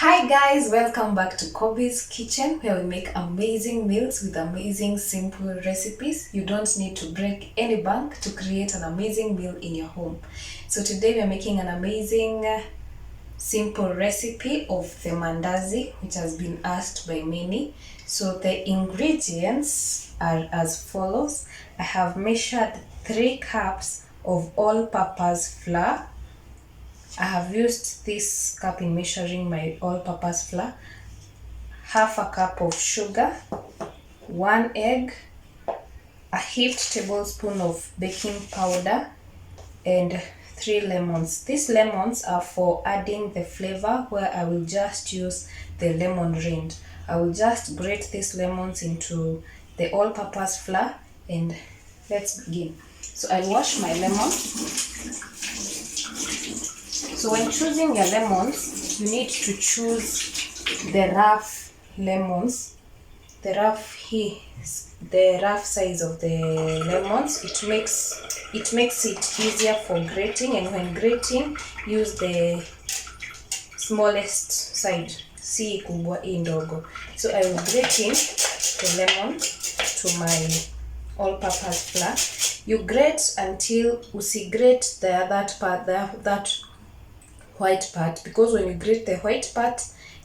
Hi guys, welcome back to Kobe's Kitchen, where we make amazing meals with amazing simple recipes. You don't need to break any bank to create an amazing meal in your home. So today we are making an amazing simple recipe of the mandazi, which has been asked by many. So the ingredients are as follows. I have measured 3 cups of all-purpose flour. I have used this cup in measuring my all-purpose flour, half a cup of sugar, 1 egg, a heaped tablespoon of baking powder, and 3 lemons. These lemons are for adding the flavor, where I will just use the lemon rind. I will just grate these lemons into the all-purpose flour, and let's begin. So I wash my lemons. So when choosing your lemons, you need to choose the rough lemons, the rough size of the lemons. It makes it easier for grating, and when grating, use the smallest side, si kubwa hii ndogo. So I will grating the lemon to my all-purpose flour. You grate until grate the that part, that white part, because when you grate the white part,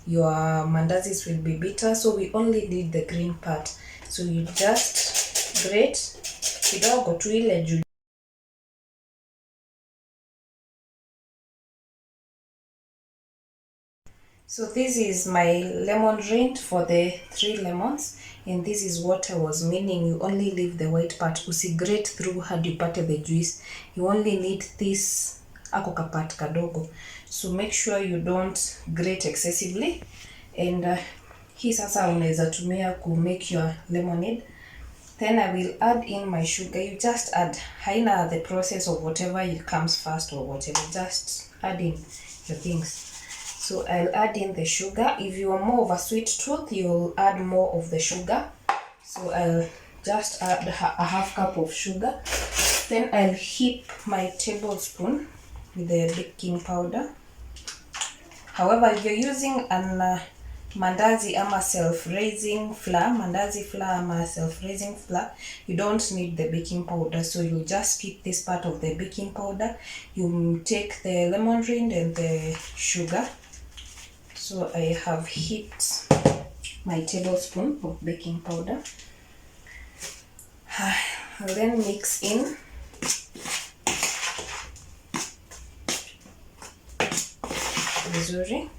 your mandazis will be bitter, so we only need the green part. So you just grate kidogo tu ile juu. So this is my lemon rind for the 3 lemons, and this is what I was meaning. You only leave the white part, grate through hadi upate the juice. You only need this ako kapat kadogo. So make sure you don't grate excessively. And hii sasa unaweza tumia ku make your lemonade. Then I will add in my sugar. You just add, haina the process of whatever it comes first or whatever, just add in your things. So I'll add in the sugar. If you are more of a sweet tooth, you'll add more of the sugar. So I'll just add a half cup of sugar. Then I'll heap my tablespoon with the baking powder. However, if you're using an mandazi ama self-raising flour, mandazi flour ama self-raising flour, you don't need the baking powder. So you just skip this part of the baking powder. You take the lemon rind and the sugar. So I have heaped my tablespoon of baking powder. I'll then mix in vizuri,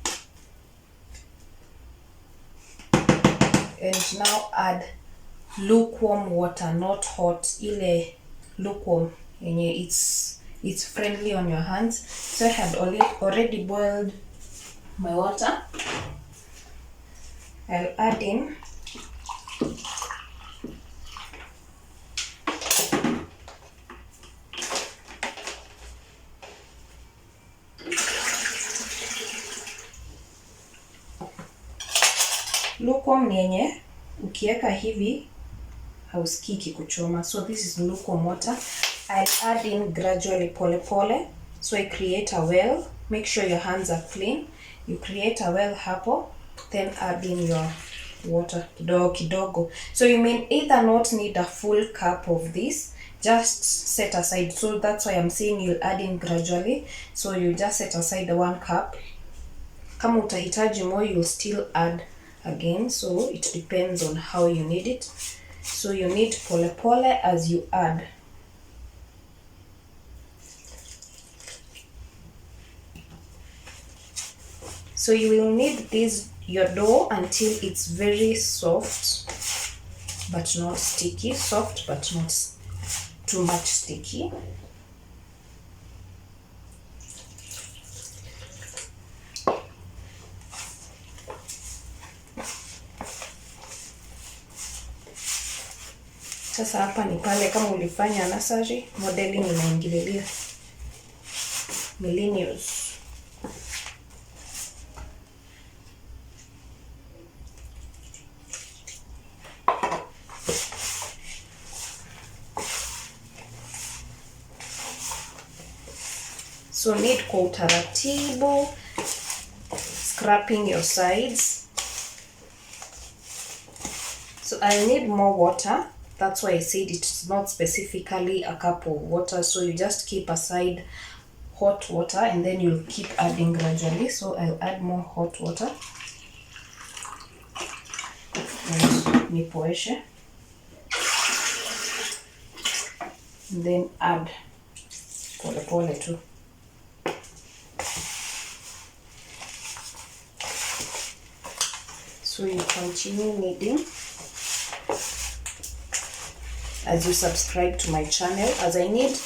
and now add lukewarm water, not hot, ile lukewarm yenye it's friendly on your hands. So I had already boiled my water. I'll add in lukewarm yenye ukiweka hivi hausikiki kuchoma. So this is lukewarm water. I'll add in gradually, pole pole. So I create a well. Make sure your hands are clean. You create a well hapo, then add in your water kidogo kidogo. So you may either not need a full cup of this, just set aside. So that's why I'm saying you'll add in gradually. So you just set aside the 1 cup. Kama utahitaji more, you'll still add again. So it depends on how you need it. So you need pole pole as you add. So you will need your dough until it's very soft but not sticky. Soft but not too much sticky. Sasa hapa ni pale kama ulifanya nursery, modeling inaingililia. Millennials. So need kwa utaratibu, scraping your sides. So I need more water. That's why I said it's not specifically a cup of water. So you just keep aside hot water and then you'll keep adding gradually. So I'll add more hot water. And nipoeshe. And then add pole pole too. So you continue kneading as you subscribe to my channel. As I need,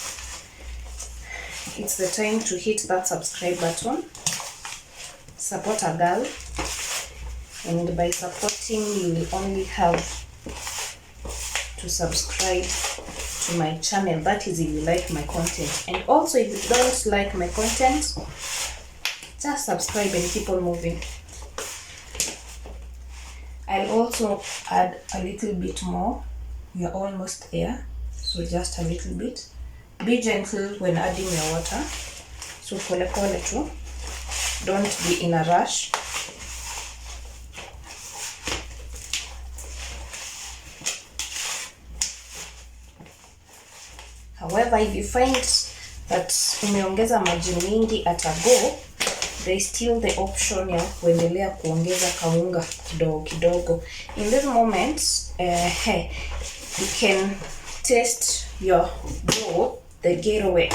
it's the time to hit that subscribe button. Support a girl, and by supporting you will only have to subscribe to my channel. That is if you like my content, and also if you don't like my content, just subscribe and keep on moving. I'll also add a little bit more. We are almost there, so just a little bit. Be gentle when adding your water. So pole pole too. Don't be in a rush. However, if you find that umeongeza maji mingi at a go, there is still the option ya kuendelea kuongeza kaunga kidogo kidogo. In this moment, you can test your dough, the gateway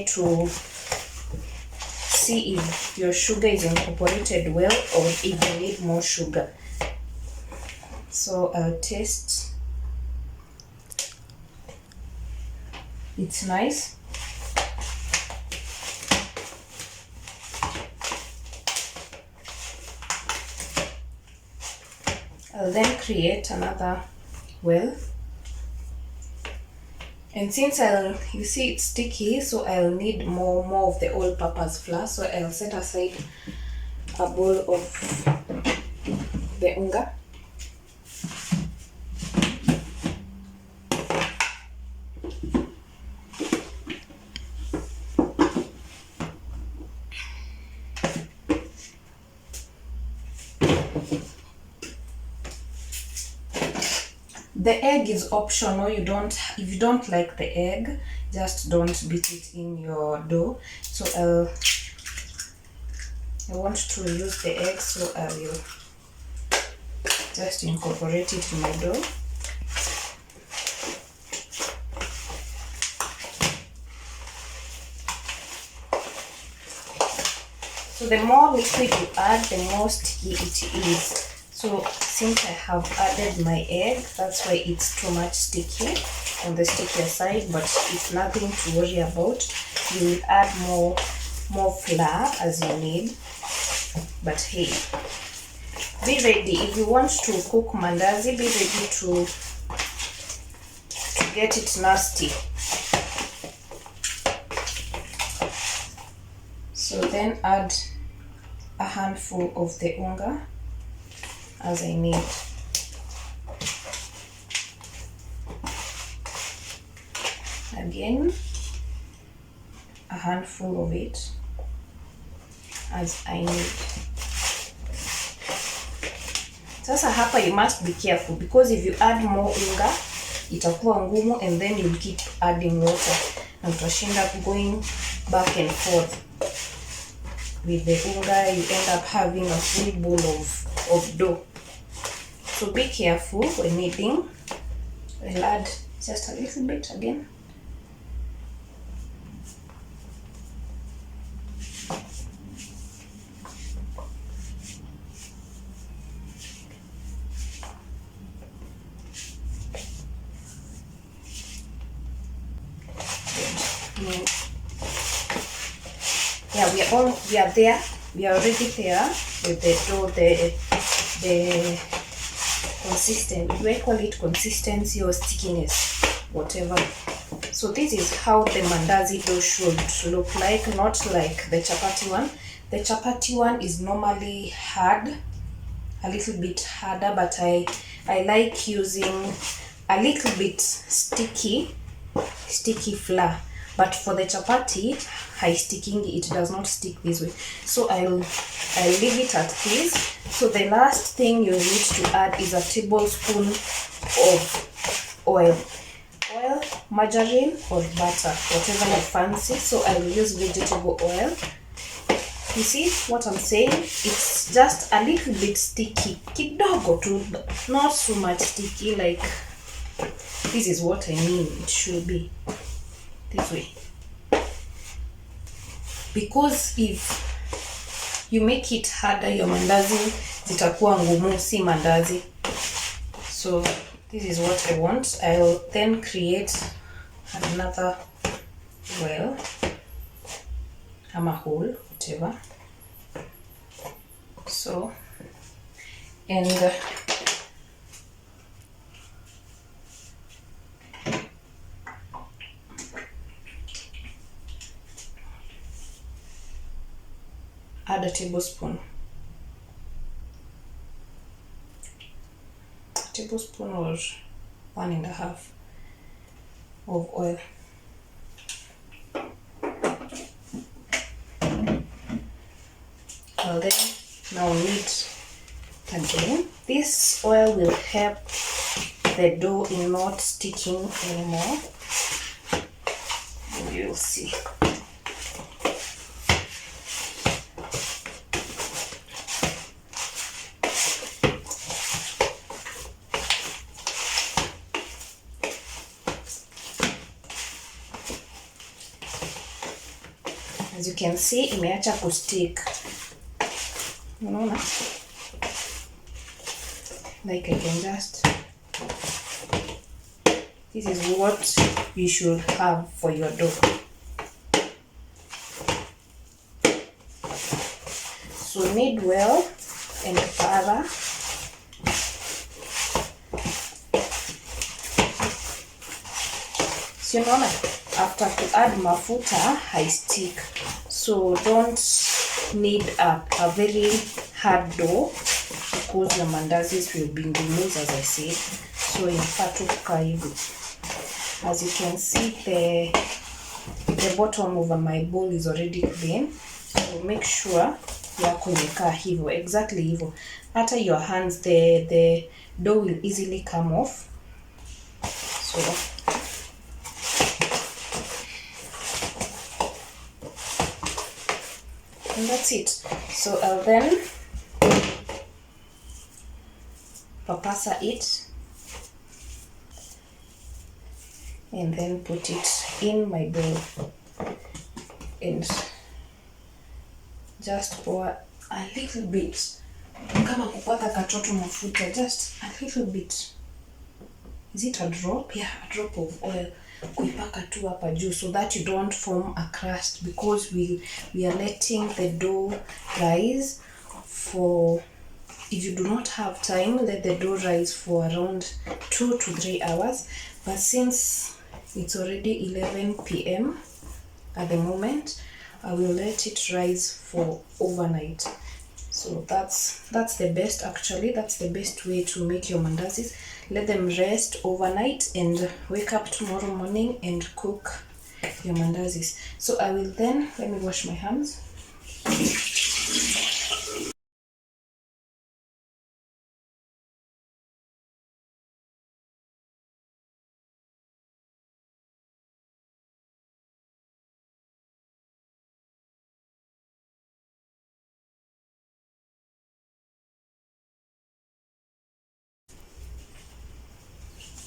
to see if your sugar is incorporated well or if you need more sugar. So I'll taste. It's nice. I'll then create another well, and since you see it's sticky, so I'll need more of the all-purpose flour. So I'll set aside a bowl of the unga. The egg is optional. If you don't like the egg, just don't beat it in your dough. So I want to use the egg, so I will just incorporate it in my dough. So the more liquid you add, the more sticky it is. So since I have added my egg, that's why it's too much sticky on the stickier side, but it's nothing to worry about. You will add more flour as you need. But hey, be ready. If you want to cook mandazi, be ready to get it nasty. So then add a handful of the unga as I need. Again, a handful of it as I need. Sasa hapa you must be careful, because if you add more unga itakuwa ngumu, and then you'll keep adding water and utashinda going back and forth with the unga. You end up having a full bowl of dough. So be careful when kneading. I'll add just a little bit again. Yeah, we are there. We are already there with the dough, the consistent, we call it consistency or stickiness, whatever. So this is how the mandazi dough should look like, not like the chapati one. The chapati one is normally hard, a little bit harder, but I like using a little bit sticky flour. but for the chapati sticking, it does not stick this way. So I'll leave it at this. So the last thing you need to add is a tablespoon of oil, margarine or butter, whatever you fancy. So I will use vegetable oil. You see what I'm saying? It's just a little bit sticky, kidogo too, not so much sticky. Like, this is what I mean. It should be this way, because if you make it harder, your mandazi zitakuwa ngumu, si mandazi. So this is what I want. I'll then create another well, a hole, whatever. So, and add a tablespoon or 1.5 of oil. Well, then now we need again. This oil will help the dough in not sticking anymore. You'll see. As you can see, imeacha kustick. Unaona? Like I can just, this is what you should have for your dough. So knead well and para. So unaona, after to add mafuta stick. So don't need a very hard dough, because your mandazis will be loose, as I said. So in fact, as you can see, the bottom of my bowl is already clean. So make sure yako imekaa hivyo, exactly hivyo. After your hands, the dough will easily come off. So and that's it. So I'll then papasa it and then put it in my bowl and just pour a little bit, kama kupaka katoto mafuta, just a little bit. Is it a drop? Yeah, a drop of oil. Kuipaka tu hapa juu, so that you don't form a crust, because we are letting the dough rise for, if you do not have time, let the dough rise for around 2 to 3 hours. But since it's already 11 p.m. at the moment, I will let it rise for overnight. So that's the best, actually. That's the best way to make your mandazis. Let them rest overnight and wake up tomorrow morning and cook your mandazis. So I will then, let me wash my hands.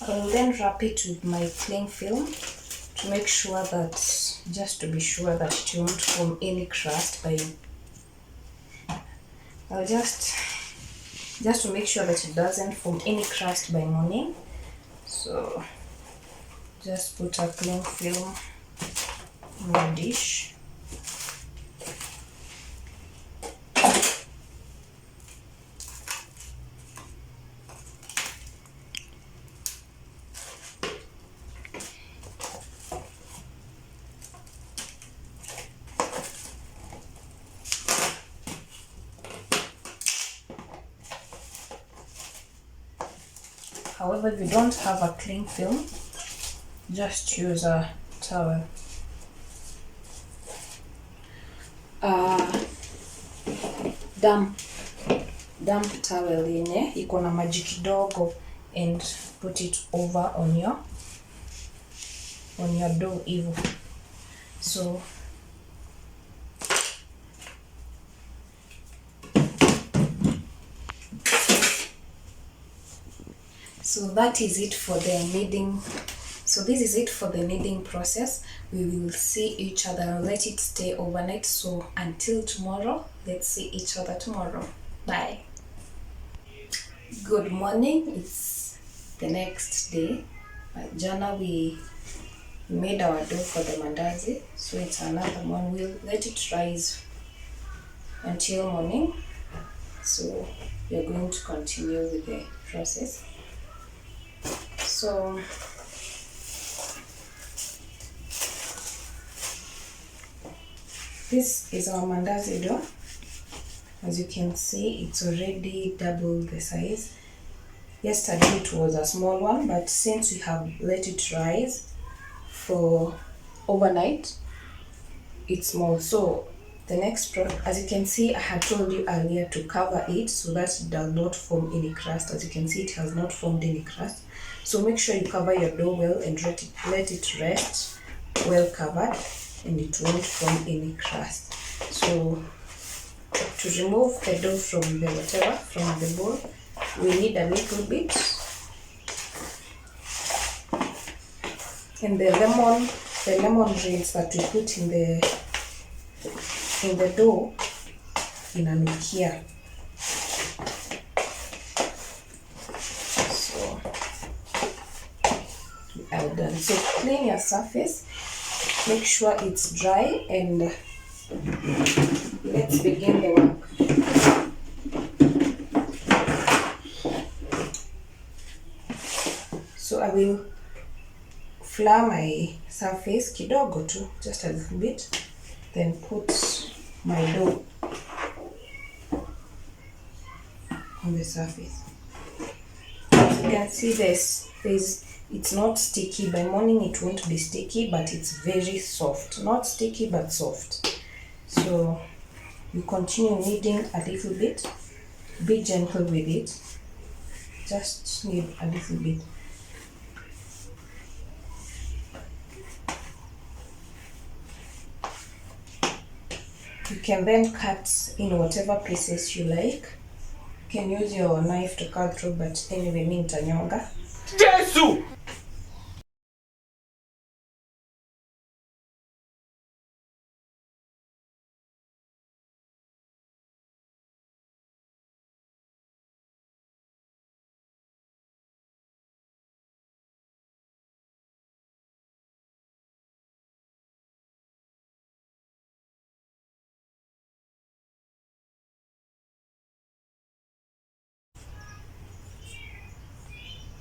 I will then wrap it with my cling film to make sure that, just to be sure that it won't form any crust by, I'll just to make sure that it doesn't form any crust by morning. So just put a cling film in the dish. However, if you don't have a cling film, just use a towel. damp towel yenye iko na maji kidogo and put it over on your dough hivyo. So that is it for the kneading. So this is it for the kneading process. We will see each other and let it stay overnight. So until tomorrow, let's see each other tomorrow. Bye. Good morning. It's the next day. Jana we made our dough for the mandazi. So it's another one. We'll let it rise until morning. So we're going to continue with the process. So this is our mandazi dough. As you can see, it's already double the size. Yesterday it was a small one, but since we have let it rise for overnight, it's small. So the next as you can see, I had told you earlier to cover it so that it does not form any crust. As you can see, it has not formed any crust. So make sure you cover your dough well and let it rest well covered, and it won't form any crust. So to remove the dough from the bowl, we need a little bit, and the lemon grains that we put in the dough inanukia. So we are done. So clean your surface, make sure it's dry, and let's begin the work. So I will flour my surface kidogo tu, just a little bit, then put my dough on the surface. As you can see, it's not sticky. By morning it won't be sticky, but it's very soft. Not sticky, but soft. So you continue kneading a little bit. Be gentle with it. Just knead a little bit. You can then cut in whatever pieces you like. You can use your knife to cut through, but anyway, mimi nitanyonga. Jesus!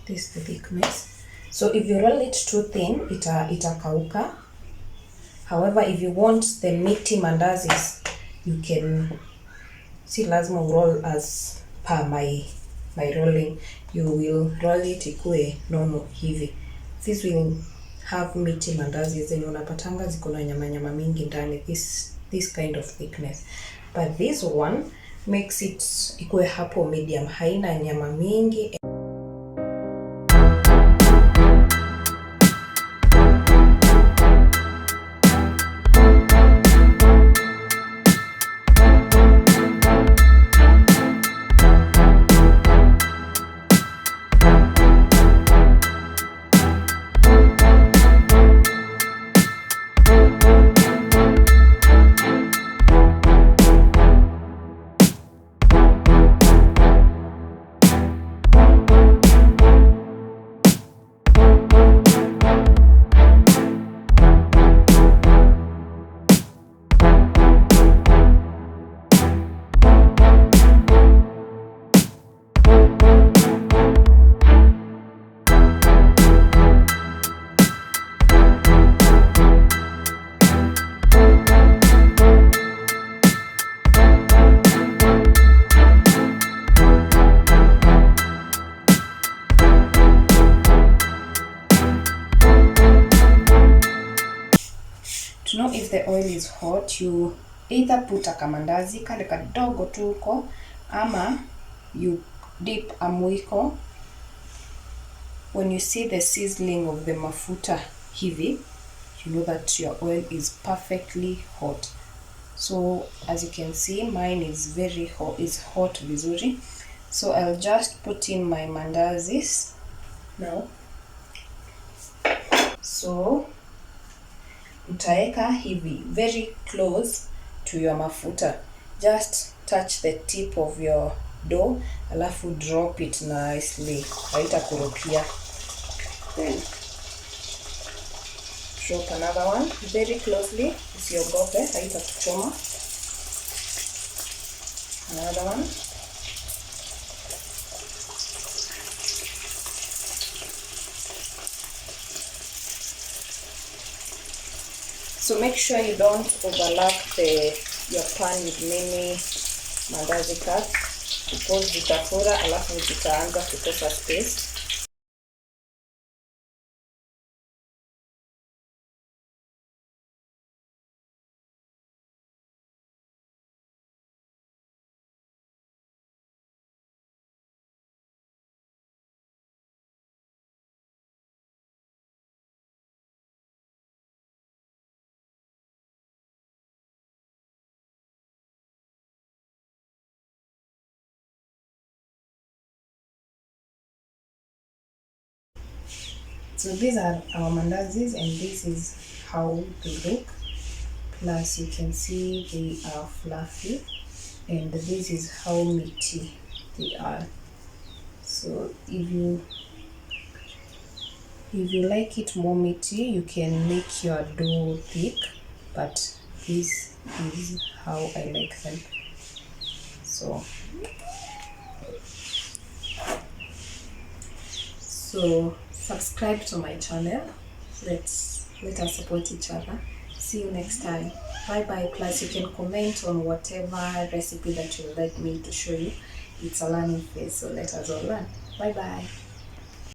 This is the thickness. So if you roll it too thin, itakauka. However, if you want the meaty mandazis, you can see lazima roll as per my rolling. You will roll it ikue nono hivi. This will have meaty mandazis zenye unapatanga ziko na nyama mingi ndani, this kind of thickness. But this one makes it ikue hapo medium, haina nyama mingi. To know if the oil is hot, you either put a kamandazi kale kadogo tu huko, ama you dip a mwiko. When you see the sizzling of the mafuta hivi, you know that your oil is perfectly hot. So as you can see, mine is very hot, is hot vizuri. So I'll just put in my mandazis now. So utaeka hivi very close to your mafuta, just touch the tip of your dough, alafu drop it nicely, haitakurukia. Then drop another one very closely, usiogope, haitakuchoma. Another one. So make sure you don't overlap your pan with many mandazi cups, because zitafura alafu zitaanza kukosa space. So these are our mandazis, and this is how they look. Plus you can see they are fluffy, and this is how meaty they are. So if you like it more meaty, you can make your dough thick, but this is how I like them. So subscribe to my channel. Let us support each other. See you next time. Bye bye. Plus you can comment on whatever recipe that you would like me to show you. It's a learning phase, so let us all learn. Bye bye.